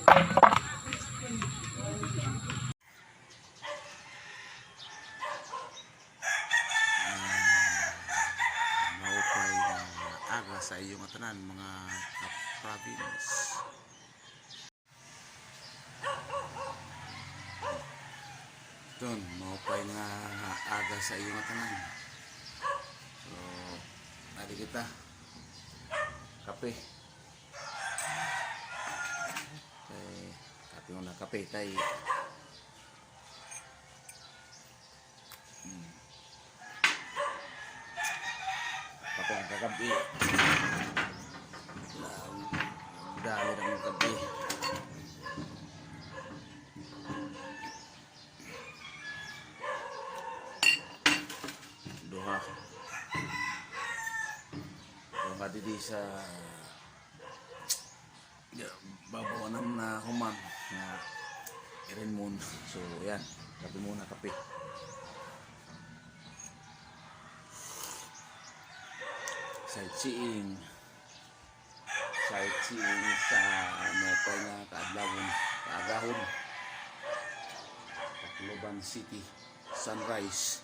Maupay aga sa iyong tanan mga ka-province. Doon, maupay nga aga sa iyong tanan. So, nari kita kape. Kape mo na kape kay kape ang kagabi. Dali na ng kape. Duha didi sa babawanan na human na irin moon. So yan, kape muna kape. Sightseeing sa mapay nga kaadlawon kaagahon Tacloban City sunrise.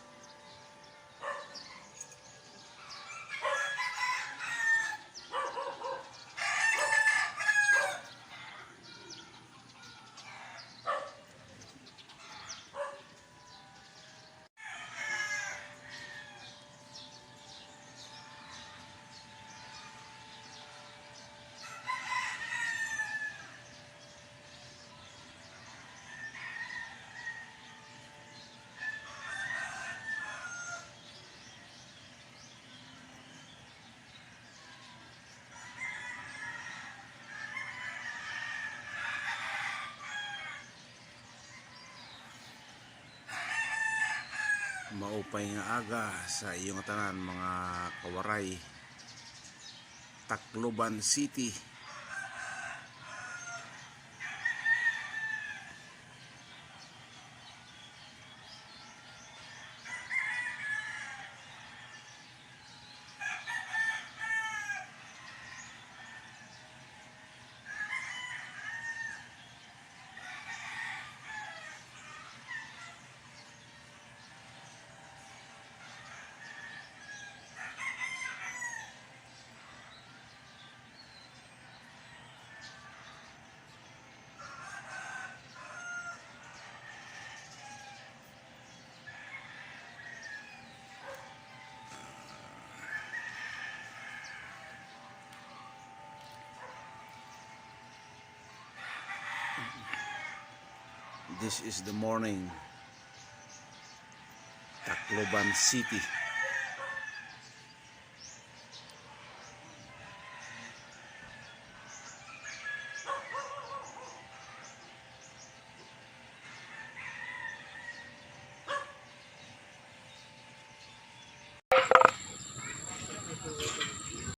Maupay nga aga sa iyong tanan mga kawaray, Tacloban City. This is the morning, Tacloban City.